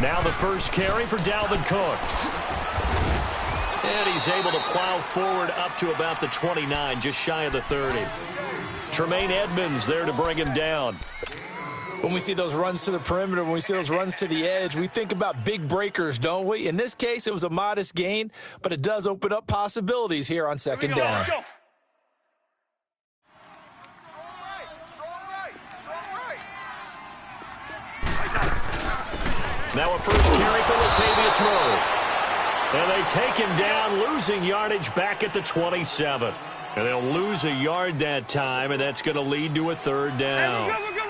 Now the first carry for Dalvin Cook. And he's able to plow forward up to about the 29, just shy of the 30. Tremaine Edmonds there to bring him down. When we see those runs to the perimeter, when we see those runs to the edge, we think about big breakers, don't we? In this case, it was a modest gain, but it does open up possibilities here on second down. Now a first carry for Latavius Murray. And they take him down, losing yardage back at the 27. And they'll lose a yard that time, and that's going to lead to a third down. Hey, we're good.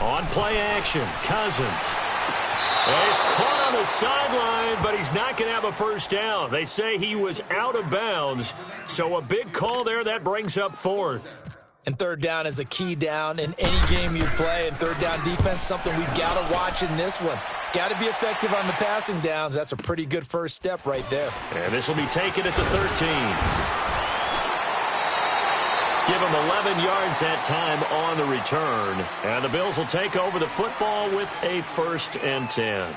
On play action, Cousins. And he's caught on the sideline, but he's not going to have a first down. They say he was out of bounds, so a big call there. That brings up fourth. And third down is a key down in any game you play. And third down defense, something we've got to watch in this one. Got to be effective on the passing downs. That's a pretty good first step right there. And this will be taken at the 13. Give him 11 yards that time on the return. And the Bills will take over the football with a 1st and 10.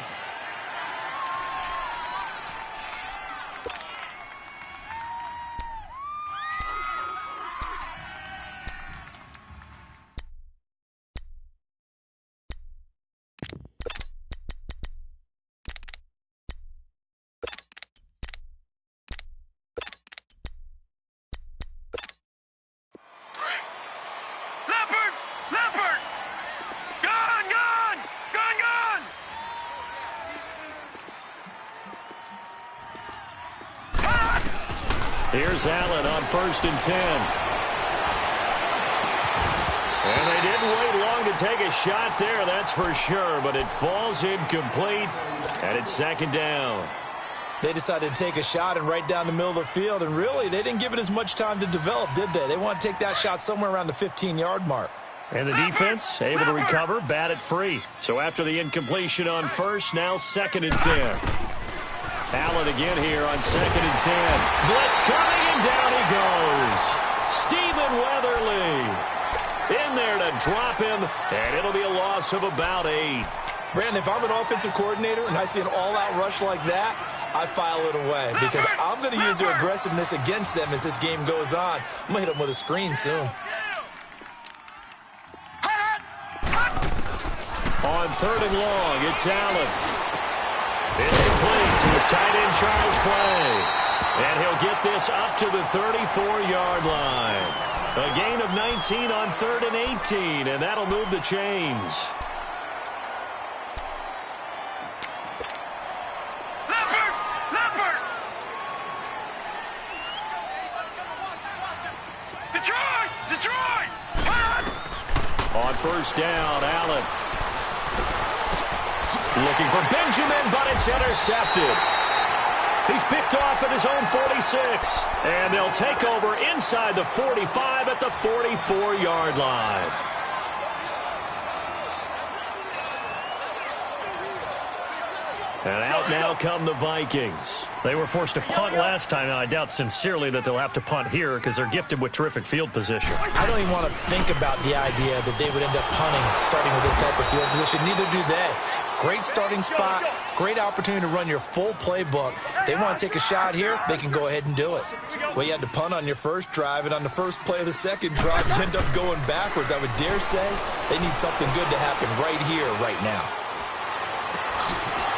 Here's Allen on 1st and 10. And they didn't wait long to take a shot there, that's for sure, but it falls incomplete, and it's 2nd down. They decided to take a shot and right down the middle of the field, and really, they didn't give it as much time to develop, did they? They want to take that shot somewhere around the 15-yard mark. And the defense able to recover, bat it free. So after the incompletion on 1st, now 2nd and 10. Allen again here on 2nd and 10. Blitz coming, and down he goes. Stephen Weatherly in there to drop him, and it'll be a loss of about 8. Brandon, if I'm an offensive coordinator and I see an all-out rush like that, I file it away because I'm going to use their aggressiveness against them as this game goes on. I'm going to hit them with a screen soon. On 3rd and long, it's Allen. It's complete to his tight end, Charles Clay. And he'll get this up to the 34-yard line. A gain of 19 on 3rd and 18, and that'll move the chains. Leopard! Detroit! On 1st down, Allen. Looking for Benjamin, but it's intercepted. He's picked off at his own 46. And they'll take over inside the 45 at the 44-yard line. And out now come the Vikings. They were forced to punt last time. Now, I doubt sincerely that they'll have to punt here because they're gifted with terrific field position. I don't even want to think about the idea that they would end up punting starting with this type of field position. Neither do they. Great starting spot, great opportunity to run your full playbook. If they want to take a shot here, they can go ahead and do it. Well, you had to punt on your first drive, and on the first play of the second drive, you end up going backwards. I would dare say they need something good to happen right here, right now.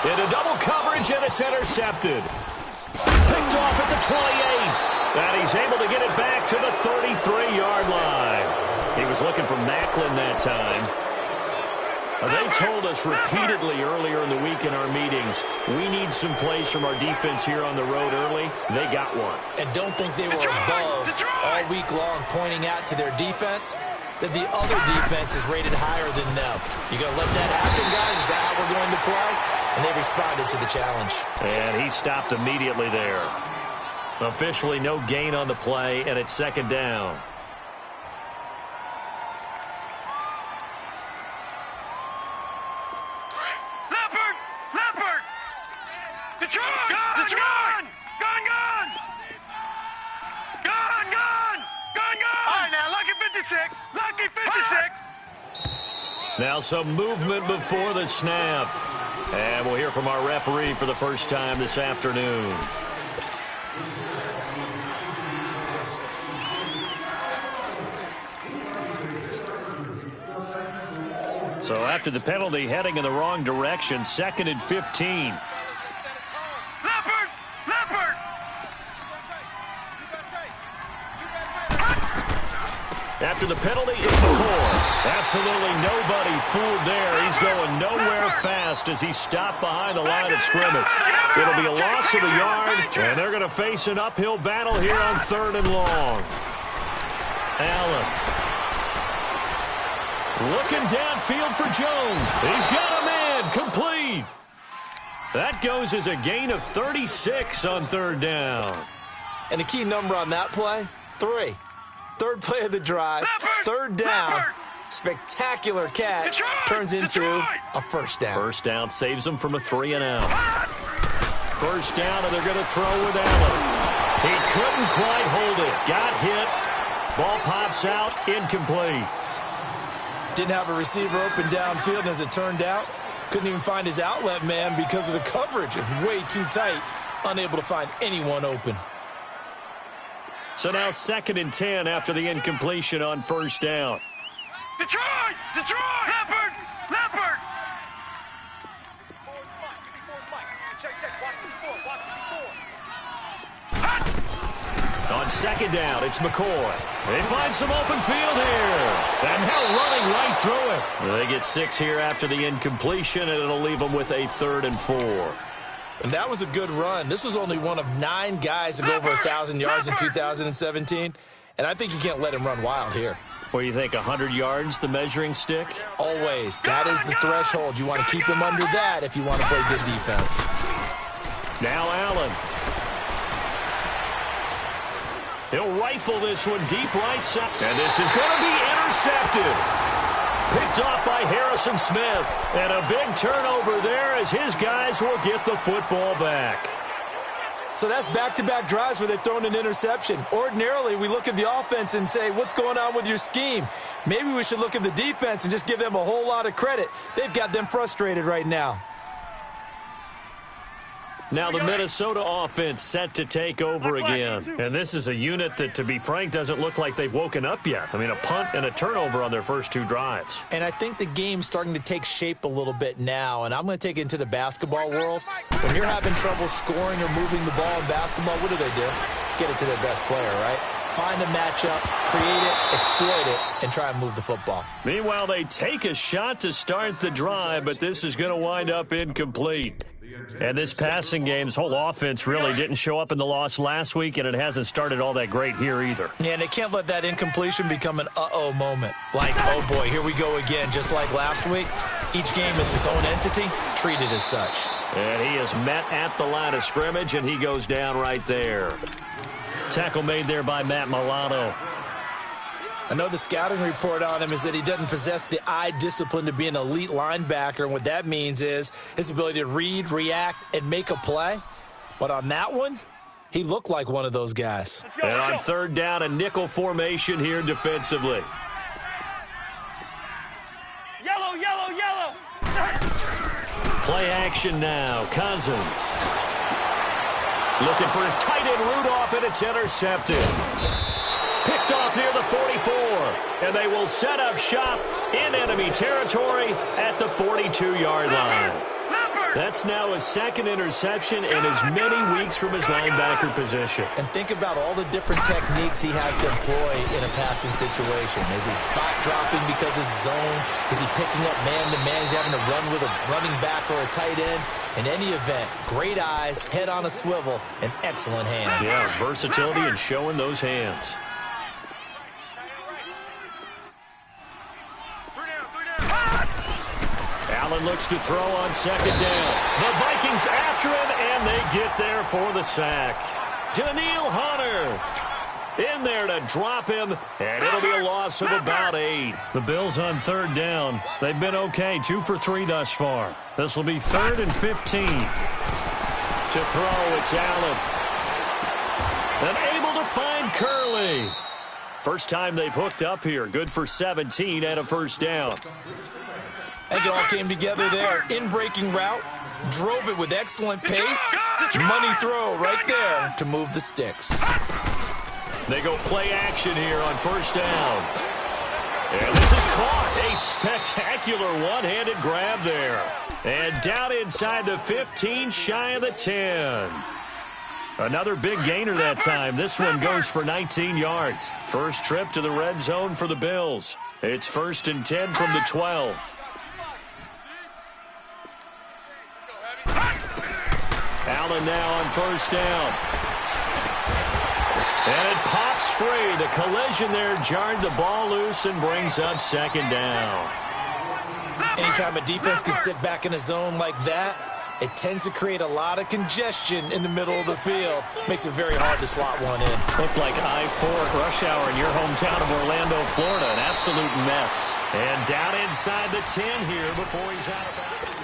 Into double coverage, and it's intercepted. Picked off at the 28. And he's able to get it back to the 33-yard line. He was looking for Macklin that time. They told us repeatedly earlier in the week in our meetings, we need some plays from our defense here on the road early. They got one. And don't think they were above all week long pointing out to their defense that the other defense is rated higher than them. You going to let that happen, guys? Is that how we're going to play? And they responded to the challenge. And he stopped immediately there. Officially no gain on the play, and it's 2nd down. Gone! 56. Lucky 56. Now some movement before the snap. And we'll hear from our referee for the first time this afternoon. So after the penalty, heading in the wrong direction, 2nd and 15. Leopard! After the penalty, it's McCoy. Absolutely nobody fooled there. He's going nowhere fast as he's stopped behind the line of scrimmage. It'll be a loss of a yard, and they're going to face an uphill battle here on 3rd and long. Allen. Looking downfield for Jones. He's got a man. Complete. That goes as a gain of 36 on 3rd down. And the key number on that play, 3. 3rd play of the drive, 3rd down. Spectacular catch turns into a first down. First down saves them from a 3 and out. First down, and they're going to throw with Allen. He couldn't quite hold it. Got hit. Ball pops out. Incomplete. Didn't have a receiver open downfield, and as it turned out, couldn't even find his outlet man because of the coverage. It's way too tight, unable to find anyone open. So now 2nd and 10 after the incompletion on first down. Detroit! Leopard! On 2nd down, it's McCoy. They find some open field here. And now running right through it. They get 6 here after the incompletion, and it'll leave them with a 3rd and 4. And that was a good run. This was only one of 9 guys to go over 1,000 yards in 2017. And I think you can't let him run wild here. What do you think, 100 yards, the measuring stick? Always. That is the threshold. You want to keep him under that if you want to play good defense. Now Allen. He'll rifle this one deep right side. And this is going to be intercepted. Picked off by Harrison Smith. And a big turnover there as his guys will get the football back. So that's back-to-back drives where they've thrown an interception. Ordinarily, we look at the offense and say, what's going on with your scheme? Maybe we should look at the defense and just give them a whole lot of credit. They've got them frustrated right now. Now the Minnesota offense set to take over again. And this is a unit that, to be frank, doesn't look like they've woken up yet. I mean, a punt and a turnover on their first 2 drives. And I think the game's starting to take shape a little bit now. And I'm going to take it into the basketball world. When you're having trouble scoring or moving the ball in basketball, what do? Get it to their best player, right? Find a matchup, create it, exploit it, and try and move the football. Meanwhile, they take a shot to start the drive, but this is going to wind up incomplete. And this passing game's whole offense really didn't show up in the loss last week, and it hasn't started all that great here either. Yeah, and they can't let that incompletion become an uh-oh moment. Like, oh boy, here we go again, just like last week. Each game is its own entity, treated as such. And he is met at the line of scrimmage, and he goes down right there. Tackle made there by Matt Milano. I know the scouting report on him is that he doesn't possess the eye discipline to be an elite linebacker, and what that means is his ability to read, react, and make a play. But on that one, he looked like one of those guys. And on 3rd down, a nickel formation here defensively. Yellow! Play action now. Cousins. Looking for his tight end Rudolph, and it's intercepted. Picked off near the 44, and they will set up shop in enemy territory at the 42-yard line. That's now his 2nd interception and as many weeks from his linebacker position. And think about all the different techniques he has to employ in a passing situation. Is he spot dropping because it's zone? Is he picking up man-to-man? Is he having to run with a running back or a tight end? In any event, great eyes, head on a swivel, and excellent hands. Yeah, versatility and showing those hands. Allen looks to throw on 2nd down. The Vikings after him, and they get there for the sack. Daniil Hunter in there to drop him, and it'll be a loss of about 8. The Bills on 3rd down. They've been okay, 2 for 3 thus far. This will be 3rd and 15. To throw, it's Allen. And able to find Curley. First time they've hooked up here. Good for 17 and a first down. I think it all came together there. In-breaking route, drove it with excellent pace. Money throw right there to move the sticks. They go play action here on first down. And this is caught. A spectacular one-handed grab there. And down inside the 15, shy of the 10. Another big gainer that time. This one goes for 19 yards. First trip to the red zone for the Bills. It's 1st and 10 from the 12. Allen now on first down. And it pops free. The collision there jarred the ball loose and brings up 2nd down. Anytime a defense can sit back in a zone like that, it tends to create a lot of congestion in the middle of the field. Makes it very hard to slot one in. Looked like I-4 at rush hour in your hometown of Orlando, Florida. An absolute mess. And down inside the 10 here before he's out of bounds.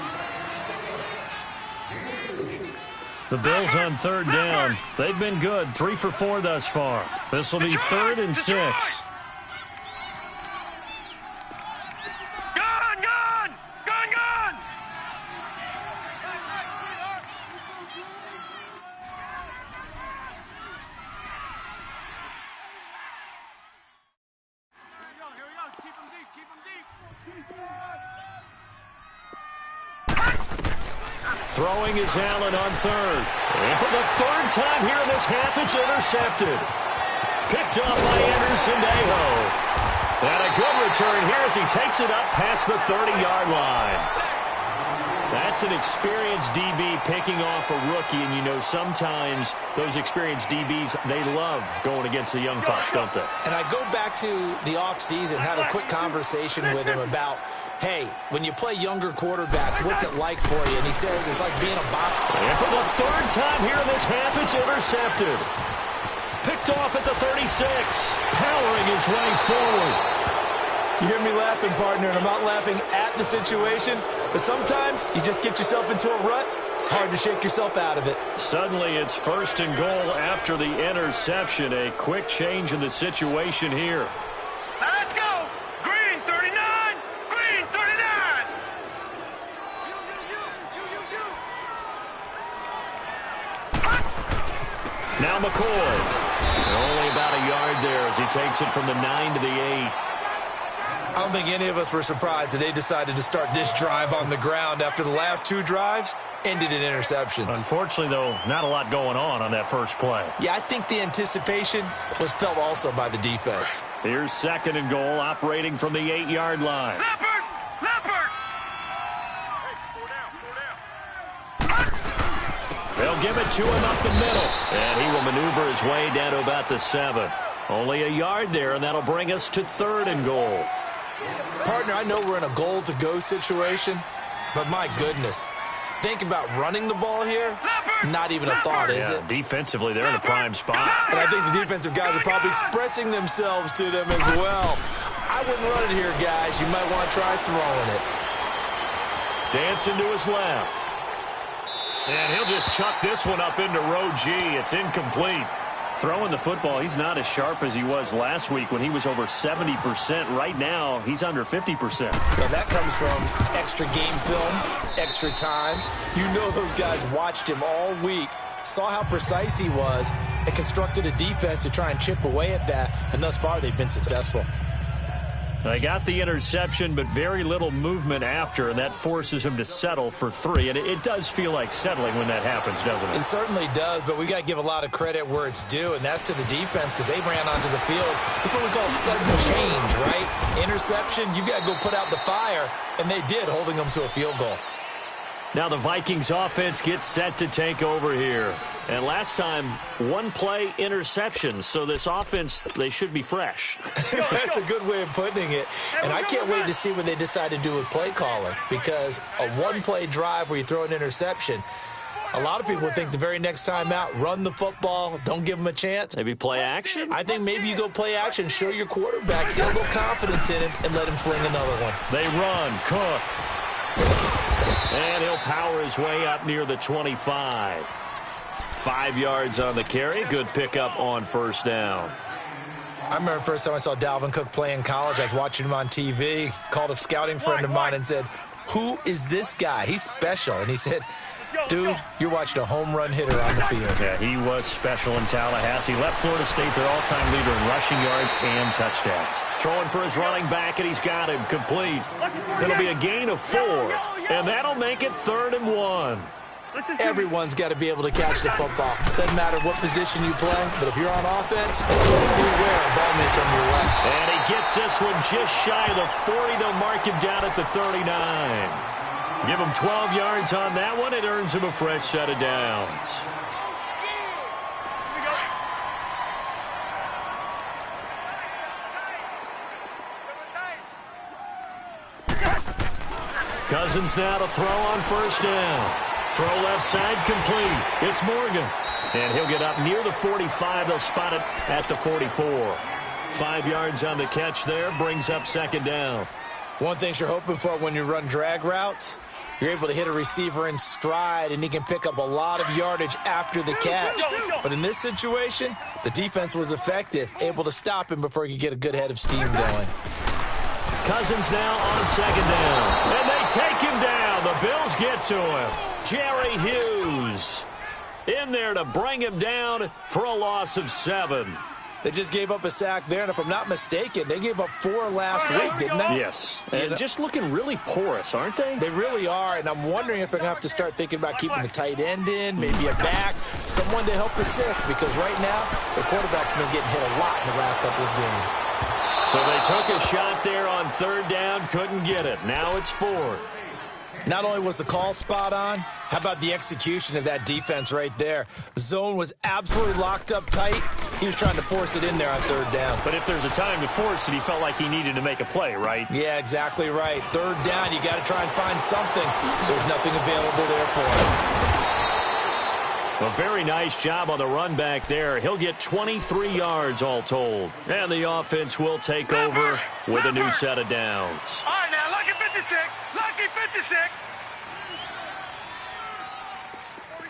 The Bills on 3rd down. They've been good. 3 for 4 thus far. This will be 3rd and 6. Throwing is Allen on 3rd. And for the 3rd time here in this half, it's intercepted. Picked up by Anderson-Dejo. And a good return here as he takes it up past the 30-yard line. That's an experienced DB picking off a rookie, and you know sometimes those experienced DBs, they love going against the young pups, don't they? And I go back to the offseason, had a quick conversation with him about, hey, when you play younger quarterbacks, what's it like for you? And he says it's like being a bottom. And for the 3rd time here in this half, it's intercepted. Picked off at the 36, powering his way forward. You hear me laughing, partner, and I'm not laughing at the situation, but sometimes you just get yourself into a rut. It's hard to shake yourself out of it. Suddenly it's 1st and goal after the interception. A quick change in the situation here. Now let's go. Green 39. Green 39. Now McCoy. Only about a yard there as he takes it from the 9 to the 8. I don't think any of us were surprised that they decided to start this drive on the ground after the last 2 drives ended in interceptions. Unfortunately, though, not a lot going on that first play. Yeah, I think the anticipation was felt also by the defense. Here's 2nd and goal, operating from the 8-yard line. Leopard! Leopard! They'll give it to him up the middle. And he will maneuver his way down to about the 7. Only a yard there, and that'll bring us to 3rd and goal. Partner, I know we're in a goal-to-go situation, but my goodness, think about running the ball here, not even a thought, is it? Defensively, they're in a prime spot. And I think the defensive guys are probably expressing themselves to them as well. I wouldn't run it here, guys. You might want to try throwing it. Dancing to his left. And he'll just chuck this one up into row G. It's incomplete. Throwing the football, he's not as sharp as he was last week when he was over 70%. Right now, he's under 50%. Well, that comes from extra game film, extra time. You know those guys watched him all week, saw how precise he was, and constructed a defense to try and chip away at that, and thus far they've been successful. They got the interception, but very little movement after, and that forces him to settle for 3. And it does feel like settling when that happens, doesn't it? It certainly does, but we got to give a lot of credit where it's due, and that's to the defense because they ran onto the field. That's what we call sudden change, right? Interception, you got to go put out the fire, and they did, holding them to a field goal. Now the Vikings offense gets set to take over here. And last time, 1-play interception. So this offense, they should be fresh. That's a good way of putting it. And I can't wait to see what they decide to do with play calling. Because a 1-play drive where you throw an interception, a lot of people think the very next time out, run the football, don't give them a chance. Maybe play action? I think maybe you go play action, show your quarterback, get a little confidence in him, and let him fling another one. They run, Cook. And he'll power his way up near the 25. 5 yards on the carry. Good pickup on first down. I remember the first time I saw Dalvin Cook play in college. I was watching him on TV, called a scouting friend of mine and said, "Who is this guy? He's special." And he said, "Dude, you're watching a home run hitter on the field." Yeah, he was special in Tallahassee. Left Florida State their all-time leader in rushing yards and touchdowns. Throwing for his running back, and he's got him complete. It'll be a gain of 4, and that'll make it 3rd and 1. Everyone's got to be able to catch the football. Doesn't matter what position you play, but if you're on offense, beware a ball may come your way. And he gets this one just shy of the 40. They'll mark him down at the 39. Give him 12 yards on that one. It earns him a fresh set of downs. Cousins now to throw on 1st down. Throw left side complete. It's Morgan. And he'll get up near the 45. They'll spot it at the 44. 5 yards on the catch there. Brings up 2nd down. One thing you're hoping for when you run drag routes, you're able to hit a receiver in stride, and he can pick up a lot of yardage after the catch. But in this situation, the defense was effective, able to stop him before he could get a good head of steam going. Cousins now on 2nd down. And they take him down. The Bills get to him. Jerry Hughes in there to bring him down for a loss of 7. They just gave up a sack there, and if I'm not mistaken, they gave up 4 last week, didn't they? Yes, and just looking really porous, aren't they? They really are, and I'm wondering if they're going to have to start thinking about keeping the tight end in, maybe a back, someone to help assist, because right now, the quarterback's been getting hit a lot in the last couple of games. So they took a shot there on 3rd down, couldn't get it. Now it's 4th. Not only was the call spot on, how about the execution of that defense right there? The zone was absolutely locked up tight. He was trying to force it in there on 3rd down. But if there's a time to force it, he felt like he needed to make a play, right? Yeah, exactly right. 3rd down, you got to try and find something. There's nothing available there for him. A very nice job on the run back there. He'll get 23 yards all told. And the offense will take over with a new set of downs. All right, now, lucky 56. Lucky 56.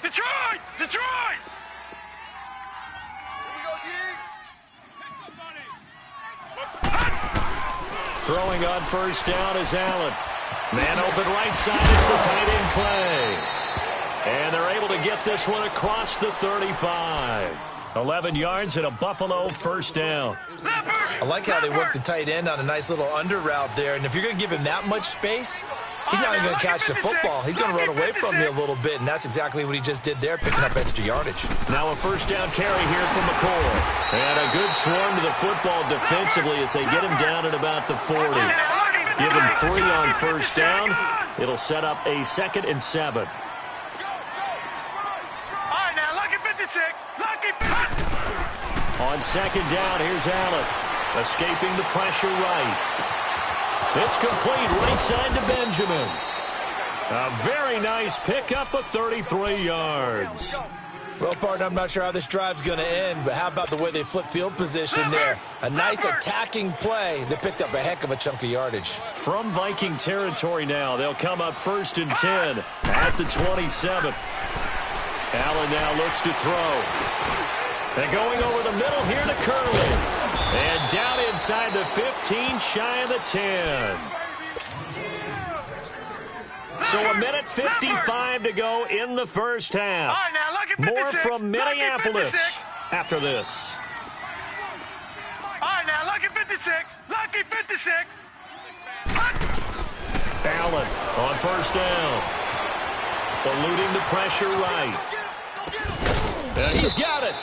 Detroit! Detroit! Throwing on 1st down is Allen. Man open right side. It's the tight end play. And they're able to get this one across the 35. 11 yards and a Buffalo 1st down. I like how they worked the tight end on a nice little under route there. And if you're going to give him that much space, he's not even going to catch the football. He's going to run away from you a little bit, and that's exactly what he just did there, picking up extra yardage. Now a 1st down carry here from McCoy. And a good swarm to the football defensively as they get him down at about the 40. Give him 3 on 1st down. It'll set up a 2nd and 7. On 2nd down, here's Allen. Escaping the pressure right. It's complete right side to Benjamin. A very nice pickup of 33 yards. Well, partner, I'm not sure how this drive's going to end, but how about the way they flip field position there? A nice attacking play that picked up a heck of a chunk of yardage. From Viking territory now, they'll come up 1st and 10 at the 27. Allen now looks to throw. And going over the middle here to Curley. And down inside the 15, shy of the 10. So a minute 55 to go in the 1st half. More from Minneapolis after this. All right, now, lucky 56. Lucky 56. Allen on 1st down. Eluding the pressure right. And he's got it.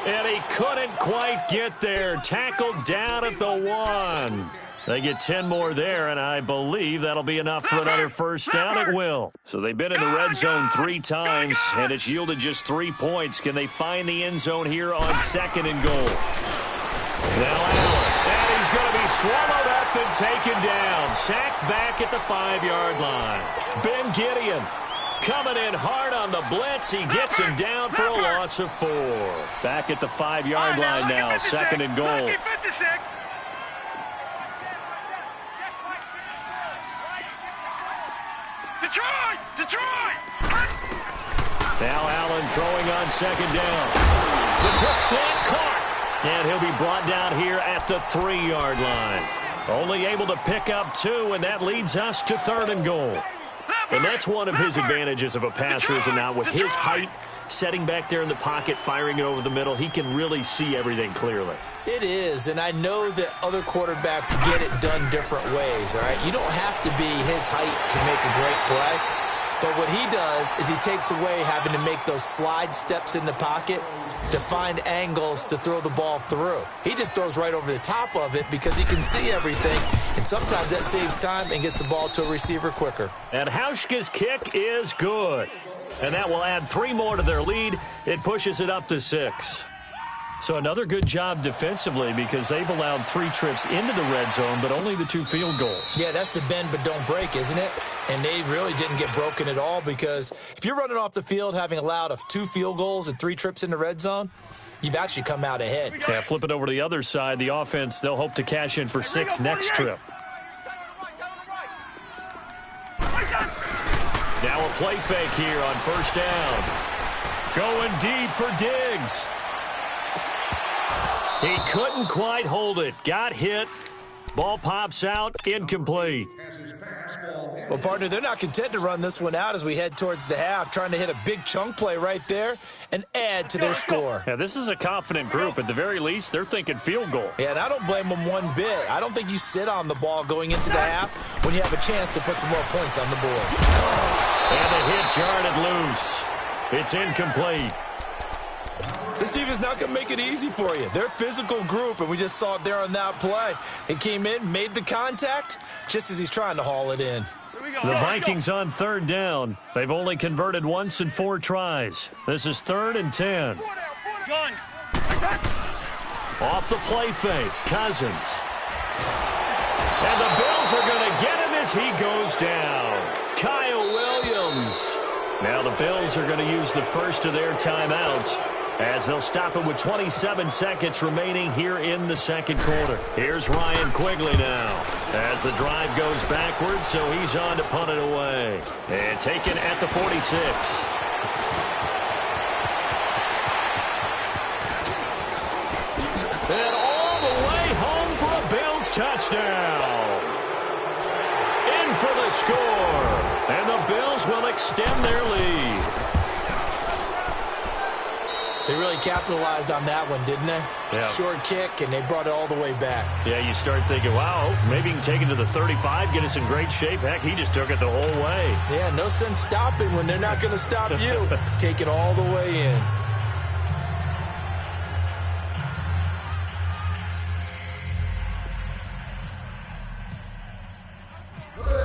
And he couldn't quite get there. Tackled down at the 1. They get 10 more there, and I believe that'll be enough for another 1st down. It will. So they've been in the red zone 3 times, and it's yielded just 3 points. Can they find the end zone here on 2nd and goal? Now Allen. And he's going to be swallowed up and taken down. Sacked back at the 5-yard line. Ben Gideon coming in hard on the blitz. He gets him down for a loss of 4. Back at the 5-yard line now. 2nd and goal. Detroit! Detroit! Now Allen throwing on 2nd down. The quick slant caught. And he'll be brought down here at the 3-yard line. Only able to pick up 2, and that leads us to 3rd and goal. And that's one of his advantages of a passer, is it not? With his height, setting back there in the pocket, firing it over the middle, he can really see everything clearly. It is, and I know that other quarterbacks get it done different ways, all right? You don't have to be his height to make a great play, but what he does is he takes away having to make those slide steps in the pocket to find angles to throw the ball through. He just throws right over the top of it because he can see everything, and sometimes that saves time and gets the ball to a receiver quicker. And Hauschka's kick is good. And that will add 3 more to their lead. It pushes it up to 6. So another good job defensively because they've allowed 3 trips into the red zone, but only the 2 field goals. Yeah, that's the bend but don't break, isn't it? And they really didn't get broken at all because if you're running off the field having allowed 2 field goals and 3 trips in the red zone, you've actually come out ahead. Yeah, flip it over to the other side. The offense, they'll hope to cash in for 6 next trip. Now a play fake here on 1st down. Going deep for Diggs. He couldn't quite hold it. Got hit. Ball pops out. Incomplete. Well, partner, they're not content to run this one out as we head towards the half, trying to hit a big chunk play right there and add to their score. Yeah, this is a confident group. At the very least, they're thinking field goal. Yeah, and I don't blame them one bit. I don't think you sit on the ball going into the half when you have a chance to put some more points on the board. And the hit jarred it loose. It's incomplete. This defense is not going to make it easy for you. They're a physical group, and we just saw it there on that play. He came in, made the contact, just as he's trying to haul it in. The Vikings on 3rd down. They've only converted once in 4 tries. This is 3rd and 10. Off the play fake, Cousins. And the Bills are going to get him as he goes down. Kyle Williams. Now the Bills are going to use the first of their timeouts as they'll stop it with 27 seconds remaining here in the 2nd quarter. Here's Ryan Quigley now as the drive goes backwards, so he's on to punt it away. And taken at the 46. And all the way home for a Bills touchdown. In for the score. And the Bills will extend their lead. They really capitalized on that one, didn't they? Yeah. Short kick, and they brought it all the way back. Yeah, you start thinking, wow, maybe he can take it to the 35, get us in great shape. Heck, he just took it the whole way. Yeah, no sense stopping when they're not going to stop you. Take it all the way in.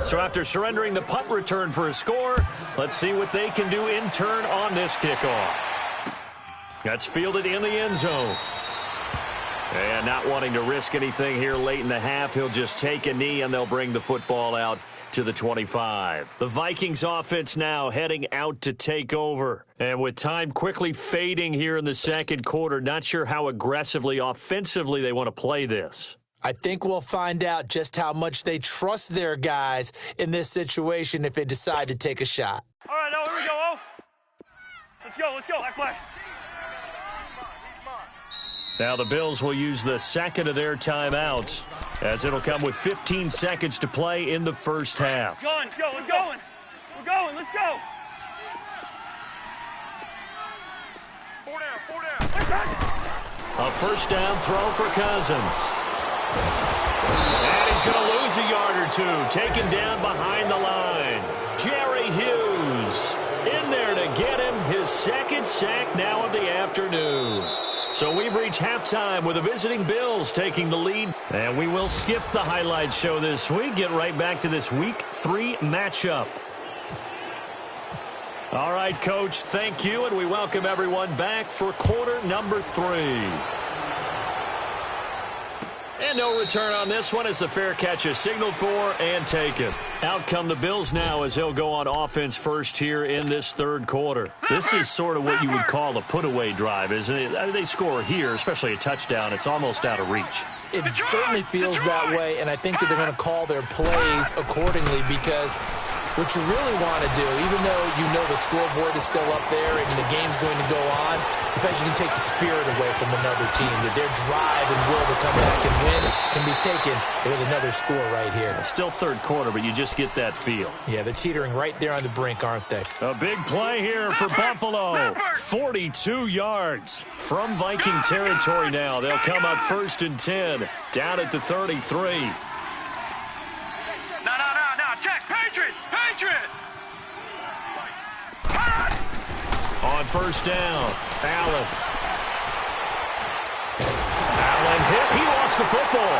So after surrendering the punt return for a score, let's see what they can do in turn on this kickoff. That's fielded in the end zone. And not wanting to risk anything here late in the half, he'll just take a knee and they'll bring the football out to the 25. The Vikings offense now heading out to take over. And with time quickly fading here in the 2nd quarter, not sure how aggressively, offensively they want to play this. I think we'll find out just how much they trust their guys in this situation if they decide to take a shot. All right, now here we go, oh. Let's go, that play. Now the Bills will use the 2nd of their timeouts as it'll come with 15 seconds to play in the 1st half. Let's go. We're going, let's go. 4 down. A 1st down throw for Cousins. And he's going to lose a yard or 2. Taken down behind the line. Jerry Hughes in there to get him his 2nd sack now of the afternoon. So we've reached halftime with the visiting Bills taking the lead. And we will skip the highlight show this week. Get right back to this Week 3 matchup. All right, Coach, thank you. And we welcome everyone back for quarter number 3. And no return on this one as the fair catch is signaled for and taken. Out come the Bills now as they'll go on offense first here in this 3rd quarter. This is sort of what you would call a put-away drive, isn't it? They score here, especially a touchdown. It's almost out of reach. It certainly feels that way, and I think that they're going to call their plays accordingly because What you really want to do, even though you know the scoreboard is still up there and the game's going to go on, in fact, you can take the spirit away from another team, that their drive and will to come back and win can be taken with another score right here. Still third quarter, but you just get that feel. Yeah, they're teetering right there on the brink, aren't they? A big play here for Buffalo. 42 yards from Viking territory now. They'll come up 1st and 10, down at the 33. No. Check. Patriot. On 1st down, Allen hit. He lost the football.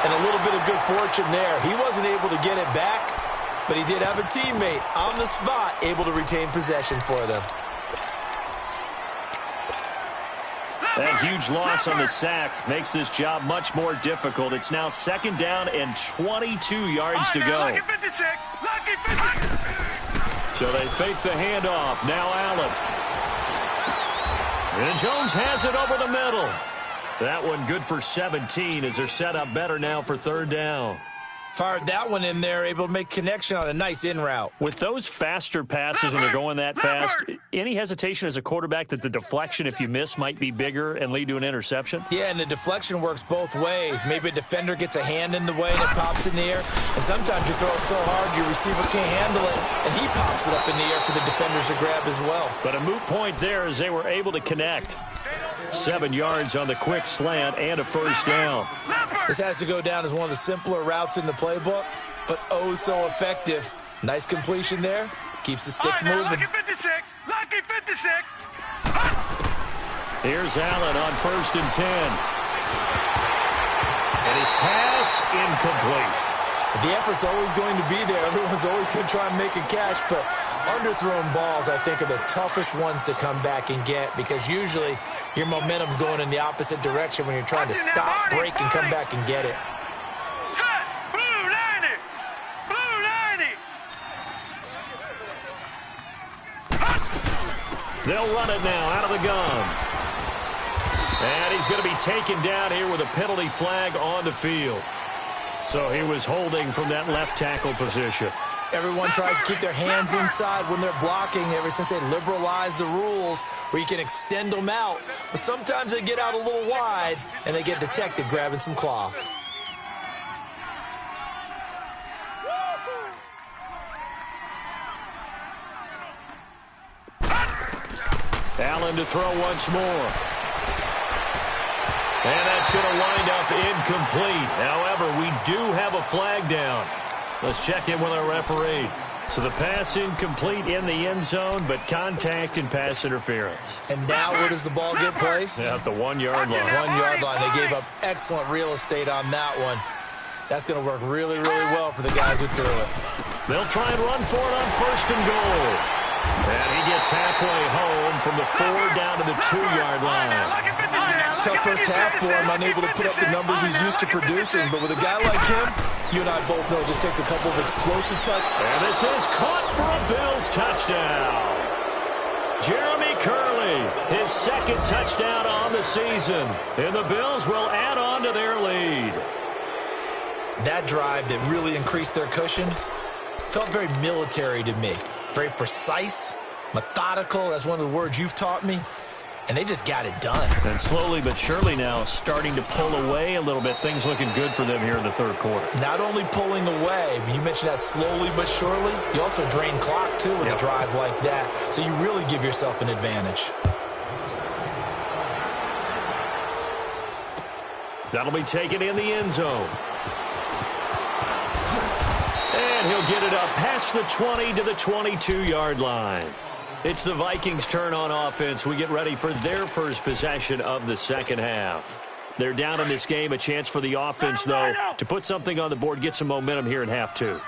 And a little bit of good fortune there. He wasn't able to get it back, but he did have a teammate on the spot able to retain possession for them. That huge loss on the sack makes this job much more difficult. It's now 2nd down and 22 yards to go. Lucky 56. Lucky 56. So they fake the handoff. Now Allen. And Jones has it over the middle. That one good for 17 as they're set up better now for 3rd down. Fired that one in there, able to make connection on a nice in route. With those faster passes and they're going that fast, any hesitation as a quarterback that the deflection, if you miss, might be bigger and lead to an interception? Yeah, and the deflection works both ways. Maybe a defender gets a hand in the way and it pops in the air. And sometimes you throw it so hard your receiver can't handle it, and he pops it up in the air for the defenders to grab as well. But a moot point there as they were able to connect. 7 yards on the quick slant and a 1st down. This has to go down as one of the simpler routes in the playbook, but oh so effective. Nice completion there. Keeps the sticks moving. Lucky 56. Lucky 56. Here's Allen on 1st and 10. And his pass incomplete. The effort's always going to be there. Everyone's always going to try and make a catch, but underthrown balls, I think, are the toughest ones to come back and get because usually your momentum's going in the opposite direction when you're trying to stop, break, and come back and get it. Set. Blue 90. Blue 90. They'll run it now out of the gun. And he's going to be taken down here with a penalty flag on the field. So he was holding from that left tackle position. Everyone tries to keep their hands inside when they're blocking ever since they liberalized the rules where you can extend them out. But sometimes they get out a little wide and they get detected grabbing some cloth. Allen to throw once more. And that's going to wind up incomplete. However, we do have a flag down. Let's check in with our referee. So the pass incomplete in the end zone, but contact and pass interference. And now where does the ball get placed? At the 1 yard line. 1 yard line. They gave up excellent real estate on that one. That's going to work really, really well for the guys who threw it. They'll try and run for it on 1st and goal. And he gets halfway home from the 4 down to the 2 yard line. Tough first half for him, unable to put up the numbers he's used to producing. But with a guy like him, you and I both know it just takes a couple of explosive touches. And this is caught for a Bills touchdown. Jeremy Curley, his 2nd touchdown on the season. And the Bills will add on to their lead. That drive that really increased their cushion felt very military to me. Very precise, methodical. That's one of the words you've taught me. And they just got it done. And slowly but surely now starting to pull away a little bit. Things looking good for them here in the 3rd quarter. Not only pulling away, but you mentioned that slowly but surely. You also drain clock, too, with a drive like that. So you really give yourself an advantage. That'll be taken in the end zone. And he'll get it up past the 20 to the 22-yard line. It's the Vikings' turn on offense. We get ready for their first possession of the 2nd half. They're down in this game. A chance for the offense, though, to put something on the board, get some momentum here in half 2.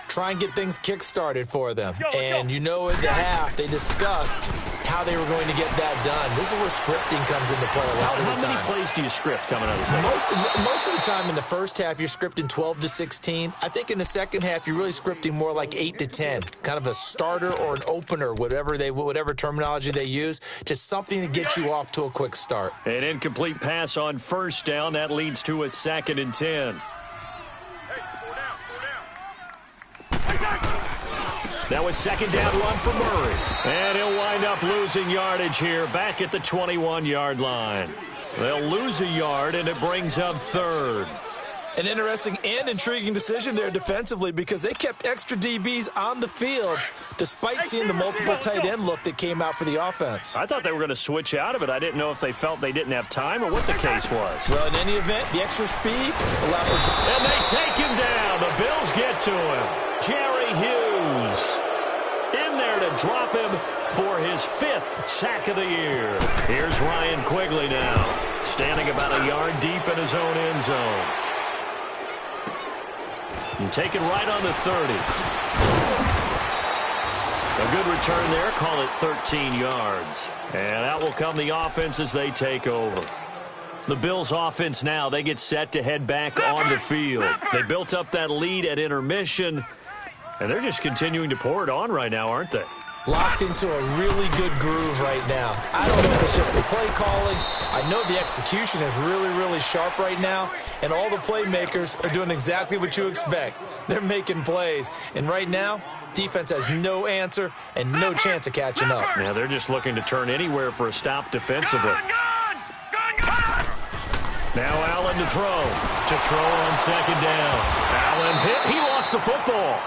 Try and get things kick-started for them. And you know at the half, they discussed how they were going to get that done. This is where scripting comes into play a lot of the time. How many plays do you script coming out of the second? Most of the time in the first half, you're scripting 12 to 16. I think in the second half, you're really scripting more like 8 to 10. Kind of a starter or an opener, whatever terminology they use. Just something to get you off to a quick start. An incomplete pass on 1st down. That leads to a 2nd and 10. Now a second down run for Murray. And he'll wind up losing yardage here back at the 21-yard line. They'll lose a yard, and it brings up third. An interesting and intriguing decision there defensively because they kept extra DBs on the field despite seeing the multiple tight end look that came out for the offense. I thought they were going to switch out of it. I didn't know if they felt they didn't have time or what the case was. Well, in any event, the extra speed allowed for... And they take him down. The Bills get to him. Jerry Hughes in there to drop him for his 5th sack of the year. Here's Ryan Quigley now, standing about a yard deep in his own end zone. And taken right on the 30. A good return there. Call it 13 yards. And out will come the offense as they take over. The Bills offense now, they get set to head back on the field. They built up that lead at intermission, and they're just continuing to pour it on right now, aren't they? Locked into a really good groove right now. I don't know if it's just the play calling. I know the execution is really, really sharp right now, and all the playmakers are doing exactly what you expect. They're making plays, and right now, defense has no answer and no chance of catching up. Now they're just looking to turn anywhere for a stop defensively. Now Allen to throw on second down. Allen hit. He lost the football.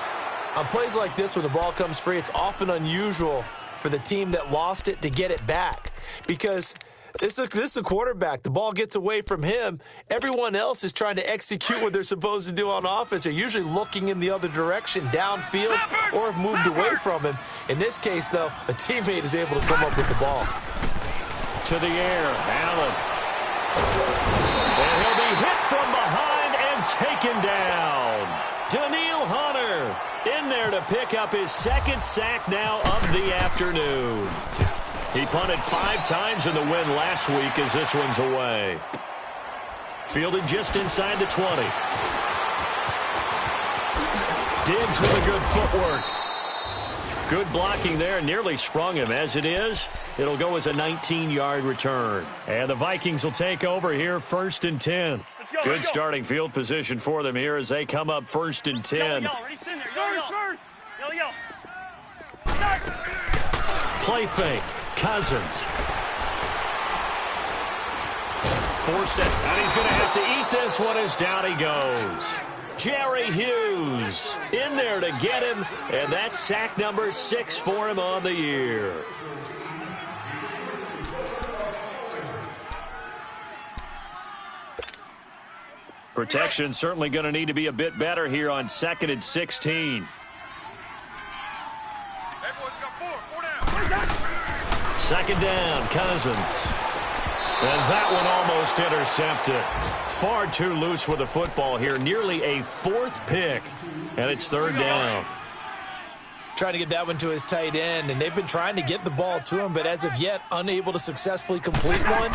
On plays like this, when the ball comes free, it's often unusual for the team that lost it to get it back because this is a quarterback. The ball gets away from him. Everyone else is trying to execute what they're supposed to do on offense. They're usually looking in the other direction, downfield, or have moved away from him. In this case, though, a teammate is able to come up with the ball. To the air, Allen. And he'll be hit from behind and taken down. Daniil Hunter in there to pick up his 2nd sack now of the afternoon. He punted 5 times in the win last week as this one's away. Fielded just inside the 20. Diggs with a good footwork. Good blocking there, nearly sprung him. As it is, it'll go as a 19-yard return. And the Vikings will take over here 1st and 10. Good starting field position for them here as they come up 1st and 10. Play fake. Cousins. Forced it, and he's going to have to eat this one as down he goes. Jerry Hughes in there to get him, and that's sack number 6 for him on the year. Protection certainly going to need to be a bit better here on 2nd and 16. Second down, Cousins. And that one almost intercepted. Far too loose with the football here. Nearly a 4th pick. And it's 3rd down. Trying to get that one to his tight end, and they've been trying to get the ball to him, but as of yet, unable to successfully complete one.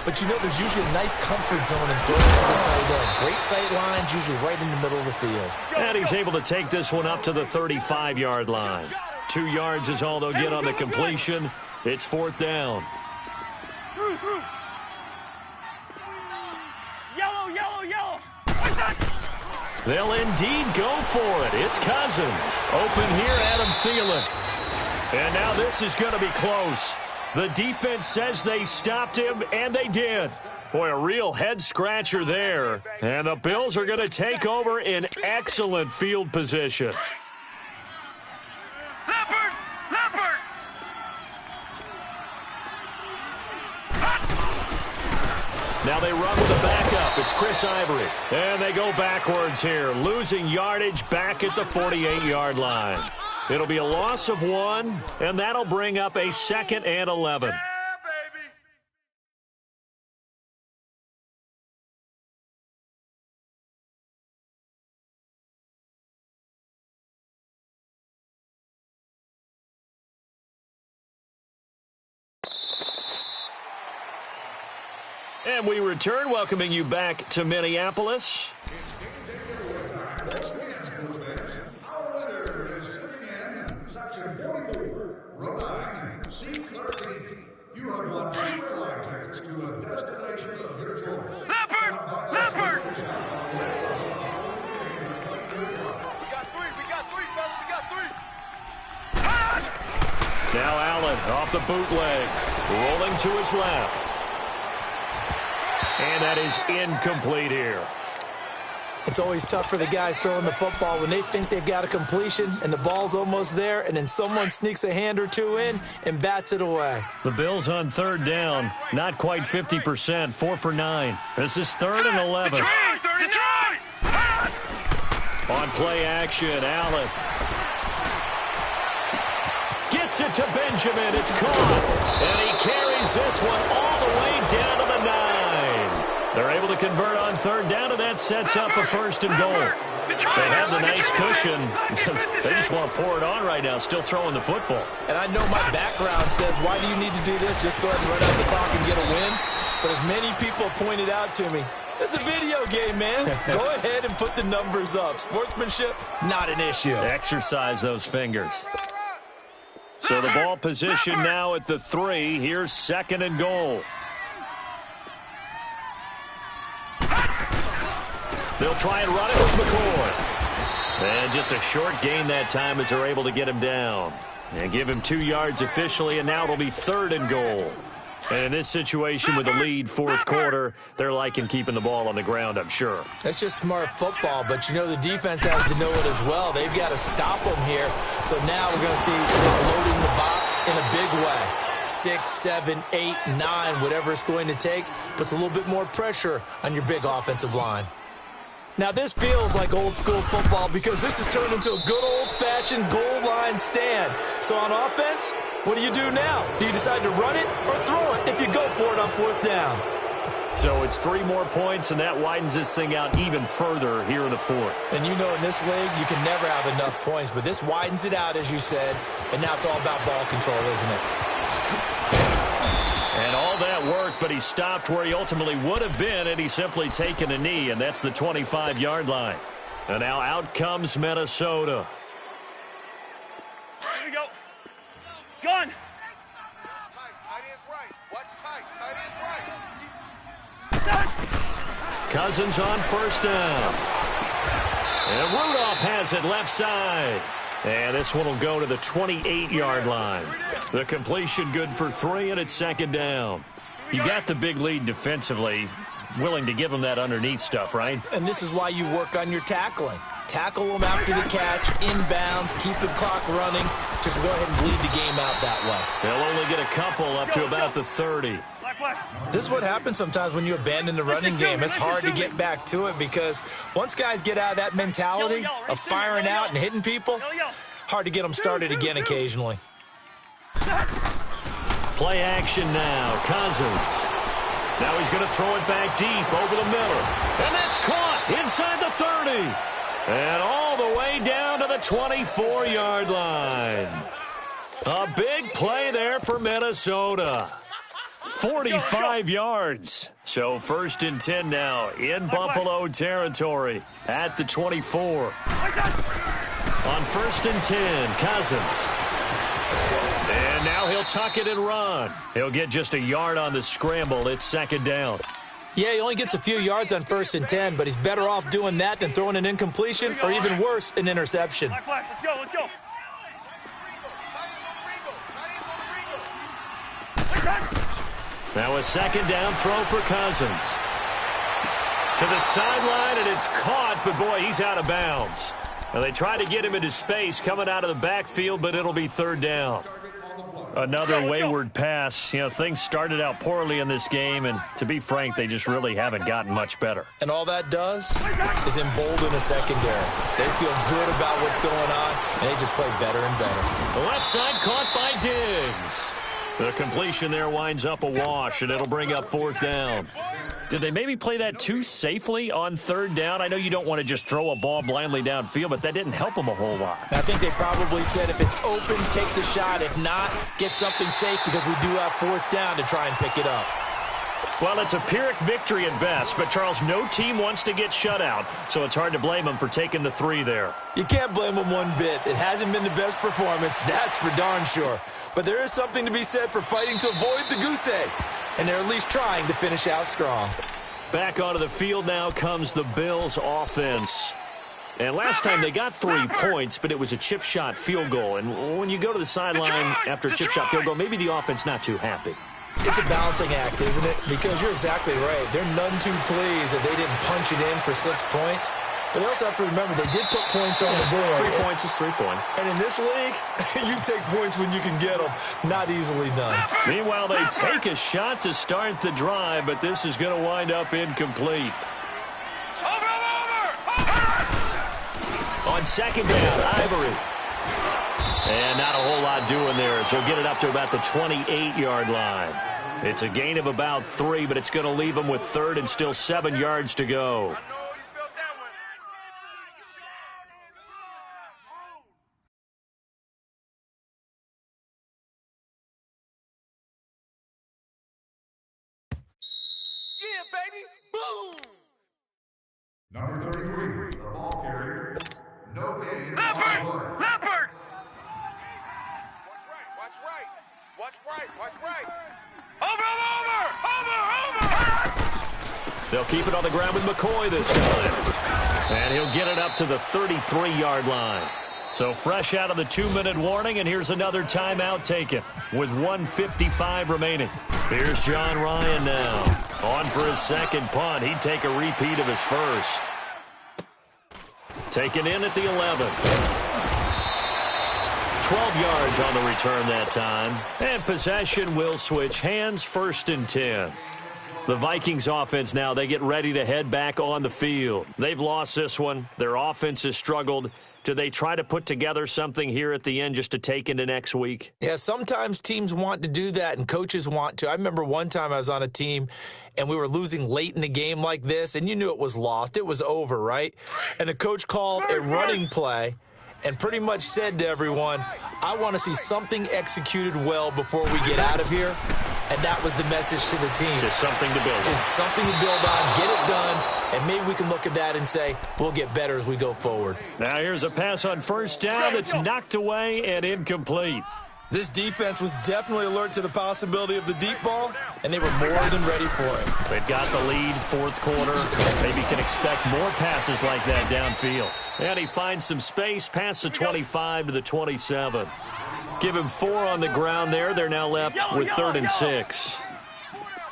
But you know, there's usually a nice comfort zone in throwing to the tight end. Great sight lines, usually right in the middle of the field. And he's able to take this one up to the 35-yard line. 2 yards is all they'll get on the completion. It's 4th down. Yellow. They'll indeed go for it. It's Cousins. Open here, Adam Thielen. And now this is going to be close. The defense says they stopped him, and they did. Boy, a real head-scratcher there. And the Bills are going to take over in excellent field position. Leopard! Now they run with a backup. It's Chris Ivory. And they go backwards here, losing yardage back at the 48-yard line. It'll be a loss of 1, and that'll bring up a 2nd and 11. And we return, welcoming you back to Minneapolis. Our winner is sitting in section 44, row 9, seat 13. You have won 2 airline tickets to a destination of your choice. Leopard! We got 3, fellas, we got 3. Now Allen off the bootleg, rolling to his left. And that is incomplete here. It's always tough for the guys throwing the football when they think they've got a completion and the ball's almost there, and then someone sneaks a hand or two in and bats it away. The Bills on third down, not quite 50%, 4 for 9. This is 3rd and 11. On play action, Allen gets it to Benjamin. It's caught, and he carries this one all the way down to the 9. They're able to convert on third down, and that sets up a 1st and goal. They have the nice cushion. They just want to pour it on right now, still throwing the football. And I know my background says, why do you need to do this? Just go ahead and run out the clock and get a win. But as many people pointed out to me, this is a video game, man. Go ahead and put the numbers up. Sportsmanship, not an issue. Exercise those fingers. So the ball position now at the 3. Here's 2nd and goal. They'll try and run it with McCoy. And just a short gain that time as they're able to get him down. And give him 2 yards officially, and now it'll be 3rd and goal. And in this situation with the lead, 4th quarter, they're liking keeping the ball on the ground, I'm sure. That's just smart football, but you know the defense has to know it as well. They've got to stop them here. So now we're going to see them loading the box in a big way. 6, 7, 8, 9, whatever it's going to take, puts a little bit more pressure on your big offensive line. Now, this feels like old-school football because this has turned into a good old-fashioned goal line stand. So on offense, what do you do now? Do you decide to run it or throw it if you go for it on 4th down? So it's 3 more points, and that widens this thing out even further here in the 4th. And you know in this league, you can never have enough points, but this widens it out, as you said, and now it's all about ball control, isn't it? And all that worked, but he stopped where he ultimately would have been, and he's simply taken a knee, and that's the 25-yard line. And now out comes Minnesota. Here we go. Gun. Tight is right. Watch tight. Tight is right. Cousins on 1st down. And Rudolph has it left side. And this one will go to the 28-yard line. The completion good for 3, and it's 2nd down. You got the big lead defensively. Willing to give them that underneath stuff, right? And this is why you work on your tackling. Tackle them after the catch, inbounds, keep the clock running. Just go ahead and bleed the game out that way. They'll only get a couple up to about the 30. This is what happens sometimes when you abandon the running game. It's hard to get back to it because once guys get out of that mentality of firing out and hitting people, hard to get them started again occasionally. Play action now. Cousins. Now he's going to throw it back deep over the middle. And that's caught inside the 30. And all the way down to the 24-yard line. A big play there for Minnesota. 45 yards. So 1st and 10 now in Buffalo territory at the 24. On 1st and 10, Cousins. And now he'll tuck it and run. He'll get just a yard on the scramble. It's 2nd down. Yeah, he only gets a few yards on 1st and 10, but he's better off doing that than throwing an incompletion or even worse, an interception. Let's go, let's go. Now a 2nd down throw for Cousins. To the sideline, and it's caught, but boy, he's out of bounds. Now they try to get him into space coming out of the backfield, but it'll be 3rd down. Another wayward pass. You know, things started out poorly in this game, and to be frank, they just really haven't gotten much better. And all that does is embolden a secondary. They feel good about what's going on, and they just play better and better. The left side caught by Diggs. The completion there winds up a wash, and it'll bring up 4th down. Did they maybe play that too safely on 3rd down? I know you don't want to just throw a ball blindly downfield, but that didn't help them a whole lot. I think they probably said if it's open, take the shot. If not, get something safe because we do have 4th down to try and pick it up. Well, it's a Pyrrhic victory at best, but, Charles, no team wants to get shut out, so it's hard to blame them for taking the 3 there. You can't blame them one bit. It hasn't been the best performance, that's for darn sure. But there is something to be said for fighting to avoid the goose egg, and they're at least trying to finish out strong. Back onto the field now comes the Bills offense. And last time they got 3 points, but it was a chip shot field goal. And when you go to the sideline after a chip shot field goal, maybe the offense not too happy. It's a balancing act, isn't it? Because you're exactly right. They're none too pleased that they didn't punch it in for 6 points. But they also have to remember they did put points on the board. 3 points is 3 points. And in this league, you take points when you can get them. Not easily done. Meanwhile, they take a shot to start the drive, but this is going to wind up incomplete. On second down, Ivory. And not a whole lot doing there as he'll get it up to about the 28-yard line. It's a gain of about 3, but it's going to leave him with 3rd and still 7 yards to go. Yeah, baby. Boom. Number 33, the ball carrier. No gain. Leopard! Leopard! Watch right. Watch right. Watch right. Over! They'll keep it on the ground with McCoy this time. And he'll get it up to the 33-yard line. So fresh out of the 2-minute warning, and here's another timeout taken with 1:55 remaining. Here's John Ryan now. On for his second punt. He'd take a repeat of his first. Taken in at the 11. 12 yards on the return that time. And possession will switch hands, 1st and 10. The Vikings offense now, they get ready to head back on the field. They've lost this one. Their offense has struggled. Do they try to put together something here at the end just to take into next week? Yeah, sometimes teams want to do that and coaches want to. I remember one time I was on a team and we were losing late in the game like this, and you knew it was lost. It was over, right? And the coach called a running play and pretty much said to everyone, I want to see something executed well before we get out of here. And that was the message to the team. Just something to build on. Just something to build on, get it done, and maybe we can look at that and say, we'll get better as we go forward. Now here's a pass on 1st down that's knocked away and incomplete. This defense was definitely alert to the possibility of the deep ball, and they were more than ready for it. They've got the lead, 4th quarter. Maybe can expect more passes like that downfield. And he finds some space past the 25 to the 27. Give him 4 on the ground there. They're now left with 3rd and 6.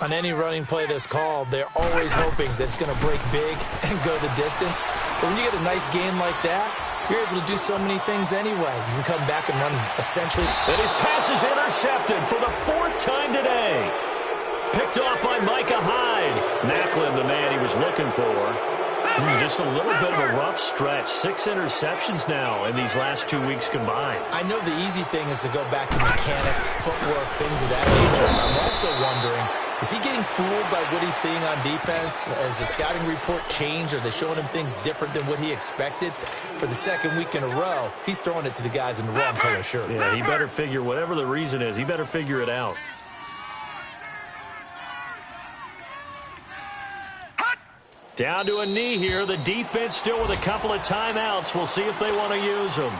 On any running play that's called, they're always hoping that it's going to break big and go the distance. But when you get a nice game like that, you're able to do so many things anyway. You can come back and run essentially. And his pass is intercepted for the 4th time today. Picked off by Micah Hyde. Macklin, the man he was looking for. Just a little bit of a rough stretch. 6 interceptions now in these last 2 weeks combined. I know the easy thing is to go back to mechanics, footwork, things of that nature. I'm also wondering, is he getting fooled by what he's seeing on defense? Has the scouting report changed? Are they showing him things different than what he expected? For the 2nd week in a row, he's throwing it to the guys in the wrong color shirts. Yeah, he better figure, whatever the reason is, he better figure it out. Down to a knee here. The defense still with a couple of timeouts. We'll see if they want to use them.